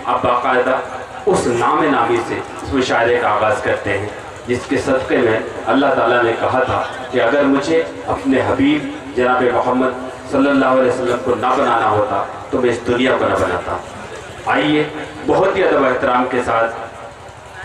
अब बाकायदा उस नाम नामी से इस मुशायरे का आगाज़ करते हैं, जिसके सदक़े में अल्लाह ताला ने कहा था कि अगर मुझे अपने हबीब जनाब मोहम्मद सल्लल्लाहु अलैहि वसल्लम को ना बनाना होता तो मैं इस दुनिया को ना बनाता। आइए बहुत ही अदब एहतराम के साथ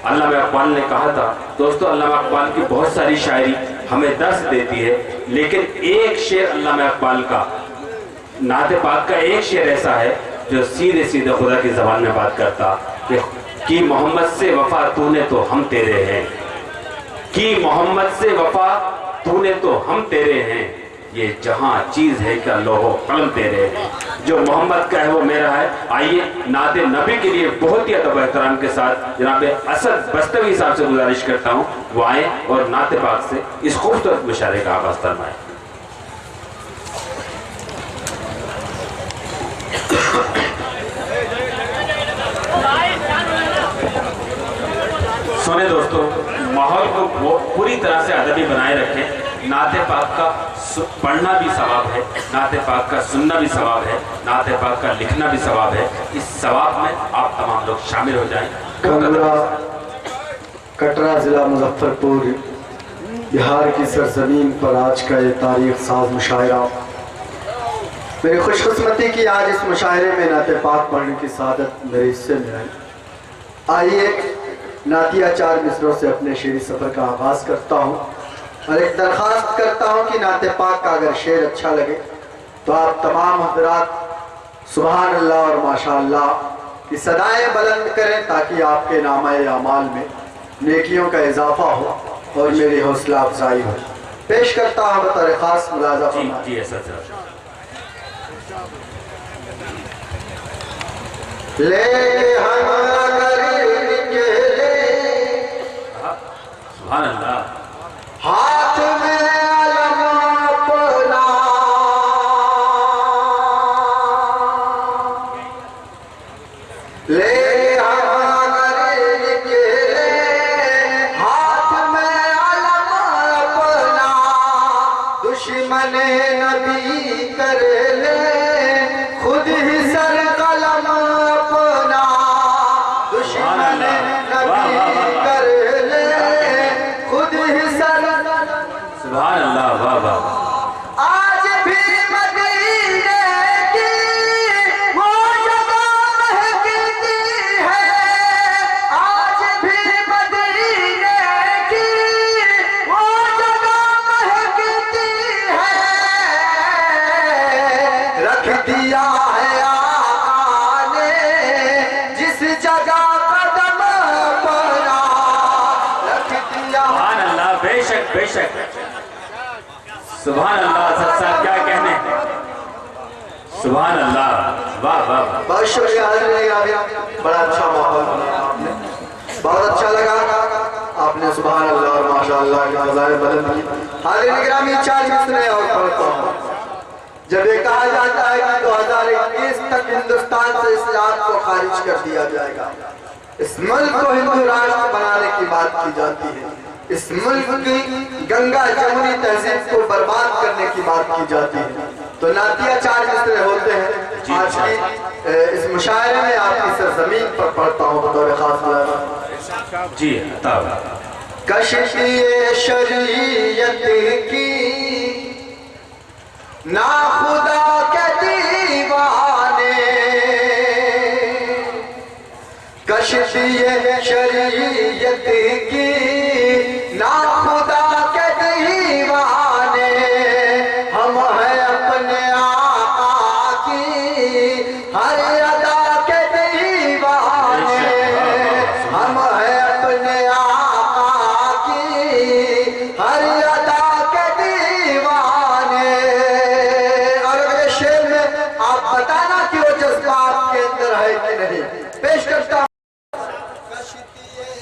अल्लामा इकबाल ने कहा था, दोस्तों अल्लामा इकबाल की बहुत सारी शायरी हमें दर्स देती है, लेकिन एक शेर अल्लामा इकबाल का, नाते पाक का एक शेर ऐसा है जो सीधे सीधे खुदा की ज़बान में बात करता कि मोहम्मद से वफा तूने तो हम तेरे हैं, कि मोहम्मद से वफा तूने तो हम तेरे हैं, ये जहां चीज है क्या लोहो कलम तेरे हैं, जो मोहम्मद का है वो मेरा है। आइए नाते नबी के लिए बहुत ही अदब एहतराम के साथ जनाब असद बस्तवी साहब से गुजारिश करता हूँ वो आए और नाते पाक से इस खूबसूरत मुशायरे का आगाज़ फरमाएं। सुने दोस्तों, माहौल को पूरी तरह से अदबी बनाए रखें। नाते पाक का पढ़ना भी सवाब है, नाते पाक का सुनना भी सवाब है, नाते पाक का लिखना भी सवाब है। इस सवाब में आप तमाम लोग शामिल हो जाएं। कटरा ज़िला मुजफ्फरपुर बिहार की सरजमीन पर आज का ये तारीख साज मुशायरा, मेरी खुशकिस्मती की आज इस मुशायरे में नाते पाक पढ़ने की सादत मेरे हिस्से में आई। आइए नातिया 4 मिसरों से अपने शेरी सफ़र का आगाज़ करता हूँ और एक दरख्वास्त करता हूँ कि नाते पाक का अगर शेर अच्छा लगे तो आप तमाम हज़रात सुभान अल्लाह और माशाअल्लाह की सदाएं बुलंद करें ताकि आपके नामाए अमाल में नेकियों का इजाफा हो और मेरी हौसला अफजाई हो। पेश करता हूँ बतौर ख़ास मुलाज़ा फरमाइए। ले हम अगर निकले सुभान अल्लाह, हाथ में अलम अपना, ले हम अगर निकले हाथ में अलम अपना, दुश्मन नबी कर ले खुद ही सर कलम अपना, दुश्मन नबी कर ले खुद ही सर। सुभान अल्लाह, वाह वाह। आज भी मदीने की वो जगह महकती है, आज भी मदीने की वो जगह महकती है, रख दिया है आका ने जिस जगह कदम पड़ा, रख दिया। सुभान अल्लाह, बेशक बेशक, सुभान अल्लाह। सर साहब क्या कहने, सुभान अल्लाह, वाह वाह वाह। बहुत शुक्रिया, बड़ा अच्छा माहौल बनाया आपने, बहुत अच्छा लगा आपने सुभान अल्लाह और माशाअल्लाह की फ़ज़ाइल बुलंद की। हाज़िर गिरामी 4 मिसरे और पढ़ता हूँ। जब ये कहा जाता है कि 2021 तक हिंदुस्तान से इस्लाम को खारिज कर दिया जाएगा, इस मुल्क को हिंदू राष्ट्र बनाने की बात की जाती है, इस मुल्क की गंगा जमुनी तहजीब को बर्बाद करने की बात की जाती है, तो नातिया 4 मिसरे होते हैं। आज की इस मुशायरे में आपकी सरजमीन पर पढ़ता हूँ बतौर खास जी। कश्फिए शरीयत की ना खुदा के दीवाने, कश्फिए शरीयत की ना खुदा के दीवाने, हम हैं अपने आका की हर अदा के दीवाने, हम हैं अपने आका की हर अदा के दीवाने। और अगले शेर में आप बताना कि वो जज्बा आपके अंदर है कि नहीं। पेश करता हूं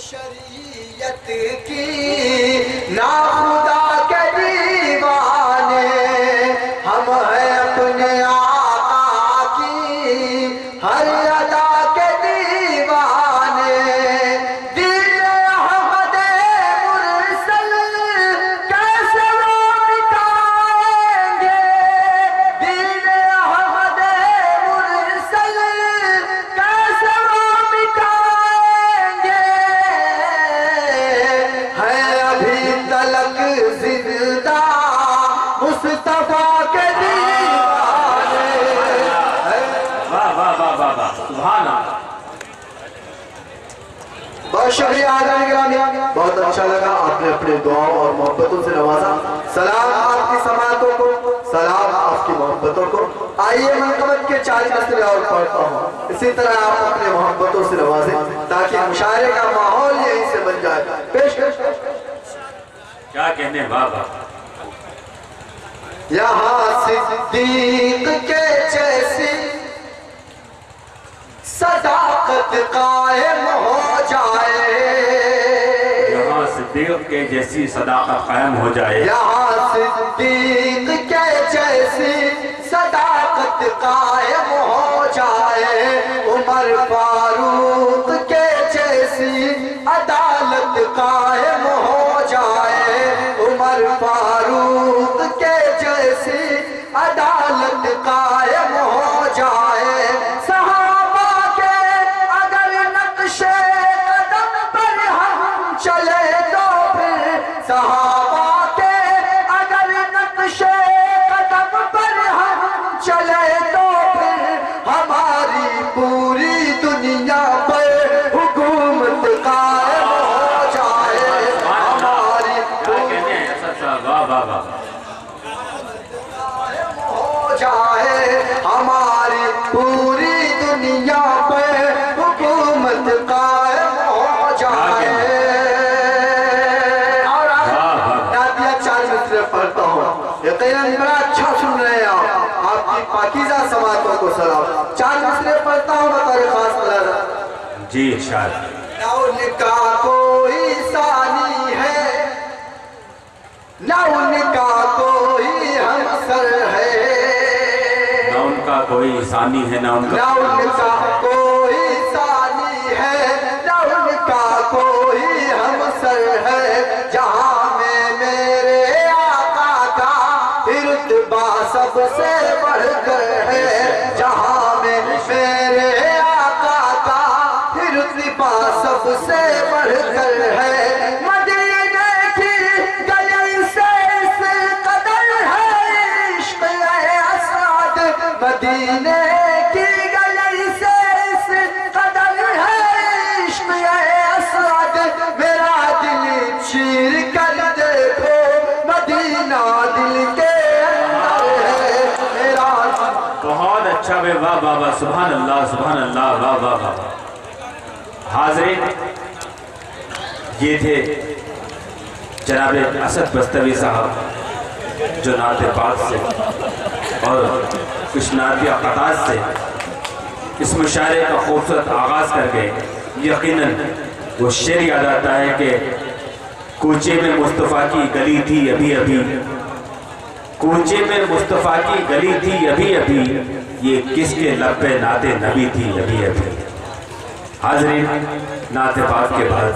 शरीयत की ना खुदा के दीवाने, हम हैं अपने आका की हर अदा के दीवाने। दिल अहमद मुरसल कैसे वो मिटाएंगे, दिल अहमद मुरसल कैसे वो सुभान अल्लाह। बहुत शुक्रिया आदरणीय गिरामी, बहुत अच्छा लगा, आपने अपने दुआओं और मोहब्बतों से नवाजा। सलाम आपकी समातों को, सलाम आपकी मोहब्बतों को। आइए मनकबत के 4 मसले और पढ़ता हूँ, इसी तरह आप अपने मोहब्बतों से नवाजें ताकि मुशायरे का माहौल यहीं से बन जाए। पेश क्या कहने बाबा। यहाँ सिद्दीक के जैसी सदाकत कायम हो जाए, यहाँ सिद्दीक के जैसी सदाकत कायम हो जाए, यहाँ सिद्दीक के जैसी सदाकत कायम हो जाए, उमर फारूक के जैसी अदालत कायम हो जाए, उमर फारूक के जैसी अदालत कायम हो जाए, चले तो फिर सहाबा के अगर नक्शे कदम पर हम चले तो फिर हमारी पूरी दुनिया पर हुकूमत कायम हो जाए, हमारी हो जाए, हमारी पूरी दुनिया पर हुकूमत कायम हो जाए। पढ़ता हूँ, यकीनन बड़ा अच्छा सुन रहे हैं आप, आपकी पाकीज़ा समातों को सलाम। 4 मिसरे पढ़ता हूँ बतौर खास मुलाज़ा। जी शायद। ना उनका कोई सानी है, ना उनका कोई हमसर है, ना उनका कोई सानी है, ना उनका कोई सानी है, ना उनका कोई हमसर है, जहाँ सबसे बढ़कर है, जहाँ में मेरे आका का रुतबा सबसे बढ़कर है, मदीने की गली से इस कदर है इश्क असद, मदीने की गली से इस कदर है इश्क असद, मेरा दिल चीर कर देखो मदीना दिल के बहुत अच्छा वे वाह बाबा, सुभान अल्लाह, सुभान अल्लाह, वाह वाह वाह। हाज़रीन, ये थे जनाब असद बस्तवी साहब जो नाते पाक से और कुछ नातिया क़तात से इस मुशायरे का खूबसूरत आगाज़ कर गए। यकीनन वो शेर याद आता है कि कूचे में मुस्तफ़ा की गली थी अभी अभी, कूचे में मुस्तफ़ा की गली थी अभी अभी, ये किसके लब पे नाते नबी थी अभी अभी। हाज़रीन, नाते पाक के बाद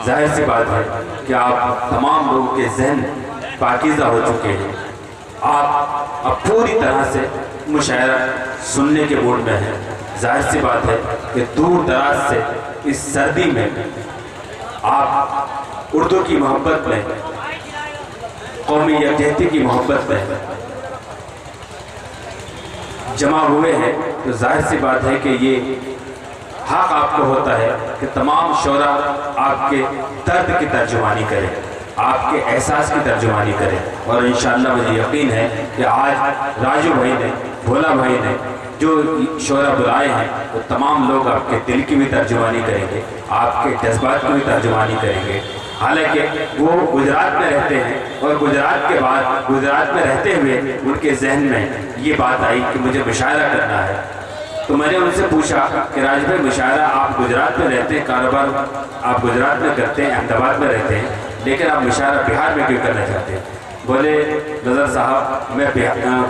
जाहिर सी बात है कि आप तमाम लोगों के जहन पाकीज़ा हो चुके हैं, आप अब पूरी तरह से मुशायरा सुनने के मूड में हैं। जाहिर सी बात है कि दूर दराज से इस सर्दी में आप उर्दू की मोहब्बत में, कौमी यकजहती की मोहब्बत में जमा हुए हैं, तो जाहिर सी बात है कि ये हक आपको होता है कि तमाम शोरा आपके दर्द की तर्जुमानी करें, आपके एहसास की तर्जुमानी करें। और इंशाअल्लाह मुझे यकीन है कि आज राजू भाई ने, भोला भाई ने जो शोरा बुलाए हैं, वो तमाम लोग आपके दिल की भी तर्जुमानी करेंगे, आपके जज्बात की भी तर्जुमानी करेंगे। हालांकि वो गुजरात में रहते हैं और गुजरात के बाद गुजरात में रहते हुए उनके जहन में ये बात आई कि मुझे मुशायरा करना है, तो मैंने उनसे पूछा कि राज भाई मुशायरा आप गुजरात में रहते हैं, कारोबार आप गुजरात में करते हैं, अहमदाबाद में रहते हैं, लेकिन आप मुशायरा बिहार में क्यों करना चाहते हैं? बोले नज़र साहब, मैं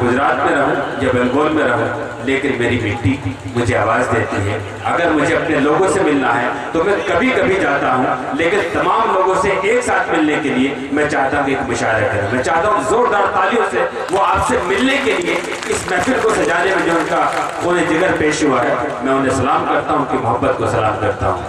गुजरात में रहूं या बंगाल में रहूं, लेकिन मेरी मिट्टी मुझे आवाज़ देती है। अगर मुझे अपने लोगों से मिलना है तो मैं कभी कभी जाता हूं, लेकिन तमाम लोगों से एक साथ मिलने के लिए मैं चाहता हूं कि एक मुशायरा करें। मैं चाहता हूं जोरदार तालियों से वो आपसे मिलने के लिए इस महफिल को सजाने में जो उनका खून जिगर पेश हुआ है, मैं उन्हें सलाम करता हूँ, उनकी मोहब्बत को सलाम करता हूँ।